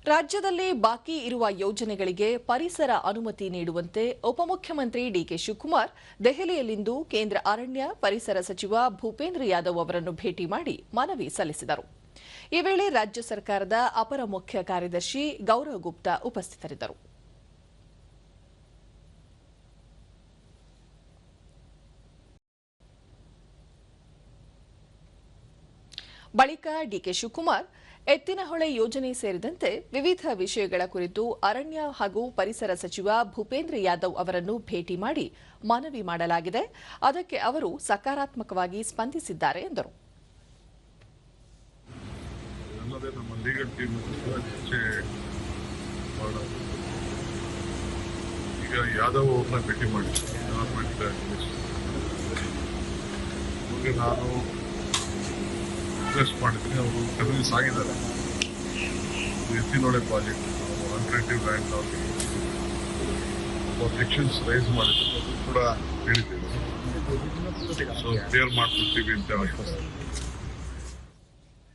ರಾಜ್ಯದಲ್ಲಿ ಬಾಕಿ ಇರುವ ಯೋಜನೆಗಳಿಗೆ ಪರಿಸರ ಅನುಮತಿ ನೀಡುವಂತೆ ಉಪಮುಖ್ಯಮಂತ್ರಿ ಡಿಕೆ ಶಿವಕುಮಾರ್ ದೆಹಲಿಯಲ್ಲಿಂದು ಕೇಂದ್ರ ಅರಣ್ಯ ಪರಿಸರ ಸಚಿವ ಭೂಪೇಂದ್ರ ಯಾದವ್ ಅವರನ್ನು ಭೇಟಿ ಮಾಡಿ ಮನವಿ ಸಲ್ಲಿಸಿದರು. ಈ ವೇಳೆ ರಾಜ್ಯ ಸರ್ಕಾರದ ಅಪರ ಮುಖ್ಯ ಕಾರ್ಯದರ್ಶಿ ಗೌರವ್ ಗುಪ್ತಾ ಉಪಸ್ಥಿತರಿದ್ದರು. ಬಳಿಕ ಡಿಕೆ ಶಿವಕುಮಾರ್ ಎತ್ತಿನಹೊಳೆ ಯೋಜನೆ ಸೇರಿದಂತೆ ವಿವಿಧ ವಿಷಯಗಳ ಕುರಿತು ಅರಣ್ಯ ಹಾಗೂ ಪರಿಸರ ಸಚಿವ ಭೂಪೇಂದ್ರ ಯಾದವ್ ಅವರನ್ನು ಭೇಟಿ ಮಾಡಿ ಮನವಿ ಮಾಡಲಾಗಿದೆ. ಅದಕ್ಕೆ ಅವರು ಸಕಾರಾತ್ಮಕವಾಗಿ ಸ್ಪಂದಿಸಿದ್ದಾರೆ ಎಂದರು. ಈಗ ಯಾದವ್ ಅವ್ರನ್ನ ಭೇಟಿ ಮಾಡಿ ನಾನು ರಿಕ್ವೆಸ್ಟ್ ಮಾಡಿದ್ದೀನಿ. ಅವರು ಕನ್ವಿನ್ಸ್ ಆಗಿದ್ದಾರೆ. ಎತ್ತಿನೊಳೆ ಪ್ರಾಜೆಕ್ಟ್ ಅನ್ಕ್ರೆಡಿಟೆಡ್ ಲ್ಯಾಂಡ್ ಒಬ್ಜೆಕ್ಷನ್ಸ್ ರೈಸ್ ಮಾಡಿದ್ರು, ಅದು ಕೂಡ ಹೇಳಿದ್ದೇವೆ. ಸೊ ಕ್ಲಿಯರ್ ಮಾಡ್ಕೊಡ್ತೀವಿ ಅಂತ ಆಶ್ವಾಸನೆ.